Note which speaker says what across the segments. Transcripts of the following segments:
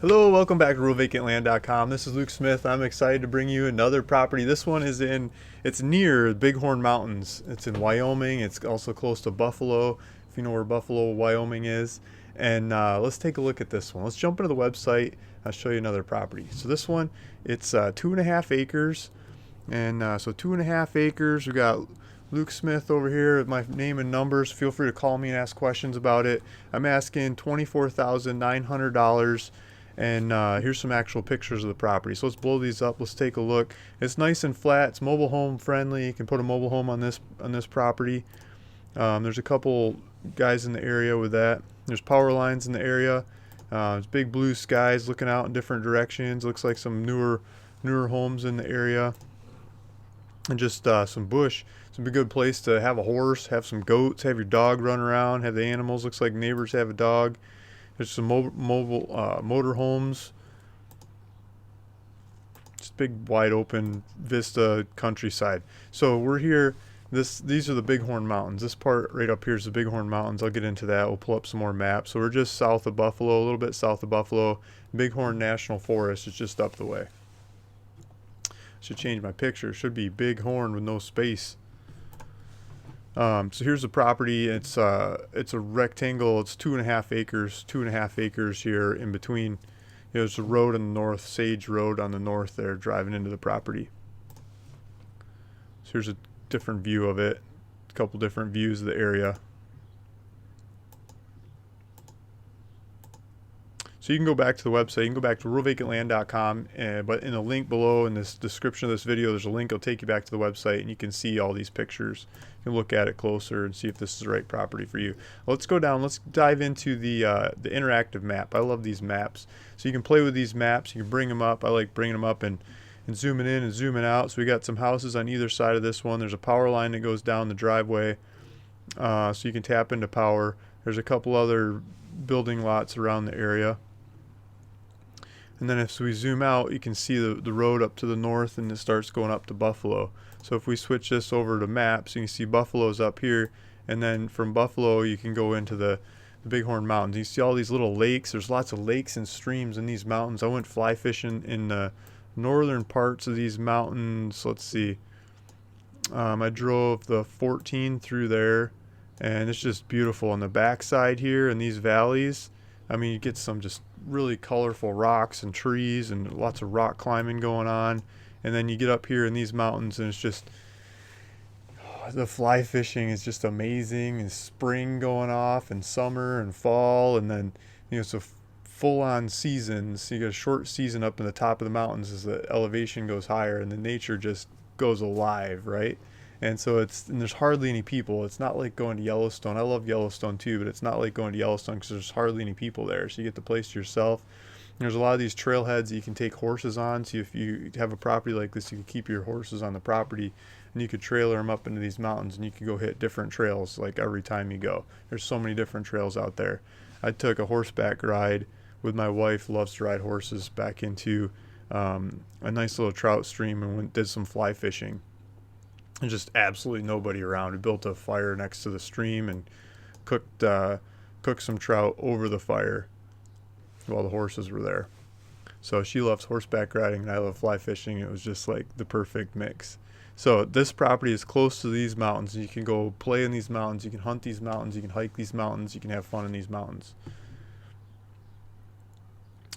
Speaker 1: Hello, welcome back to RealVacantLand.com. This is Luke Smith. I'm excited to bring you another property. This one it's near Bighorn Mountains. It's in Wyoming. It's also close to Buffalo, if you know where Buffalo, Wyoming is. And let's take a look at this one. Let's jump into the website. I'll show you another property. So this one, it's 2.5 acres. And so 2.5 acres. We got Luke Smith over here with my name and numbers. Feel free to call me and ask questions about it. I'm asking $24,900. And here's some actual pictures of the property. So let's blow these up. Let's take a look. It's nice and flat. It's mobile home friendly. You can put a mobile home on this property. There's a couple guys in the area with that. There's power lines in the area. There's big blue skies looking out in different directions. Looks like some newer homes in the area. And just some bush. It's a good place to have a horse, have some goats, have your dog run around, have the animals. Looks like neighbors have a dog. There's some mobile motor homes. Just big, wide open vista countryside. So we're here. These are the Bighorn Mountains. This part right up here is the Bighorn Mountains. I'll get into that. We'll pull up some more maps. So we're just south of Buffalo, a little bit south of Buffalo. Bighorn National Forest is just up the way. Should change my picture. Should be Bighorn with no space. So here's the property. It's a rectangle. It's 2.5 acres. 2.5 acres here in between. There's a road on the north, Sage Road on the north there, driving into the property. So here's a different view of it. A couple different views of the area. So you can go back to the website. You can go back to RealVacantLand.com, but in the link below in this description of this video, there's a link. It'll take you back to the website, and you can see all these pictures. You can look at it closer and see if this is the right property for you. Let's go down. Let's dive into the interactive map. I love these maps. So you can play with these maps. You can bring them up. I like bringing them up and zooming in and zooming out. So we got some houses on either side of this one. There's a power line that goes down the driveway, so you can tap into power. There's a couple other building lots around the area. And then if we zoom out, you can see the road up to the north, and it starts going up to Buffalo. So if we switch this over to maps, you can see Buffalo's up here. And then from Buffalo, you can go into the Bighorn Mountains. You see all these little lakes. There's lots of lakes and streams in these mountains. I went fly fishing in the northern parts of these mountains. Let's see. I drove the 14 through there, and it's just beautiful. On the backside here in these valleys, I mean, you get some just really colorful rocks and trees and lots of rock climbing going on. And then you get up here in these mountains, and it's just, the fly fishing is just amazing. And spring going off, and summer and fall, and then it's a full-on seasons. So you got a short season up in the top of the mountains as the elevation goes higher, and the nature just goes alive, right? And so and there's hardly any people. It's not like going to Yellowstone. I love Yellowstone too, but it's not like going to Yellowstone because there's hardly any people there. So you get the place to yourself. There's a lot of these trailheads that you can take horses on. So if you have a property like this, you can keep your horses on the property, and you could trailer them up into these mountains, and you can go hit different trails like every time you go. There's so many different trails out there. I took a horseback ride with my wife, loves to ride horses, back into a nice little trout stream, and did some fly fishing. And just absolutely nobody around. We built a fire next to the stream and cooked some trout over the fire while the horses were there. So she loves horseback riding, and I love fly fishing. It was just like the perfect mix. So this property is close to these mountains. You can go play in these mountains. You can hunt these mountains. You can hike these mountains. You can have fun in these mountains.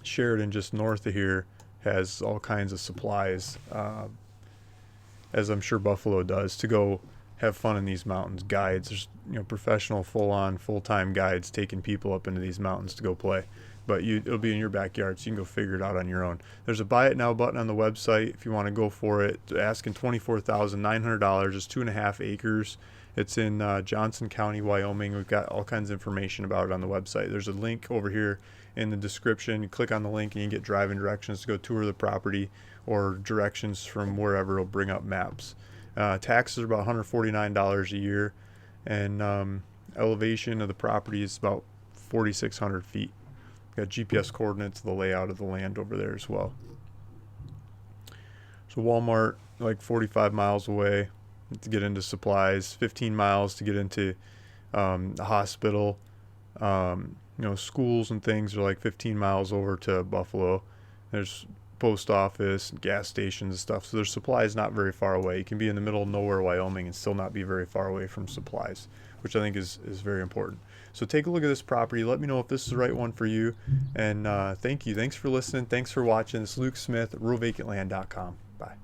Speaker 1: Sheridan, just north of here, has all kinds of supplies, as I'm sure Buffalo does, to go have fun in these mountains. Guides, there's professional, full-time guides taking people up into these mountains to go play. But it'll be in your backyard, so you can go figure it out on your own. There's a Buy It Now button on the website if you want to go for it. Asking $24,900. It's 2.5 acres. It's in Johnson County, Wyoming. We've got all kinds of information about it on the website. There's a link over here in the description. You click on the link, and you get driving directions to go tour the property, or directions from wherever. It'll bring up maps. Taxes are about $149 a year, and elevation of the property is about 4,600 feet. Got GPS coordinates of the layout of the land over there as well. So Walmart, like 45 miles away to get into supplies, 15 miles to get into the hospital. schools and things are like 15 miles over to Buffalo. There's post office and gas stations and stuff, so their supply is not very far away. You can be in the middle of nowhere, Wyoming, and still not be very far away from supplies, which I think is very important. So take a look at this property. Let me know if this is the right one for you. And thank you. Thanks for listening. Thanks for watching. It's Luke Smith at RuralVacantLand.com. Bye.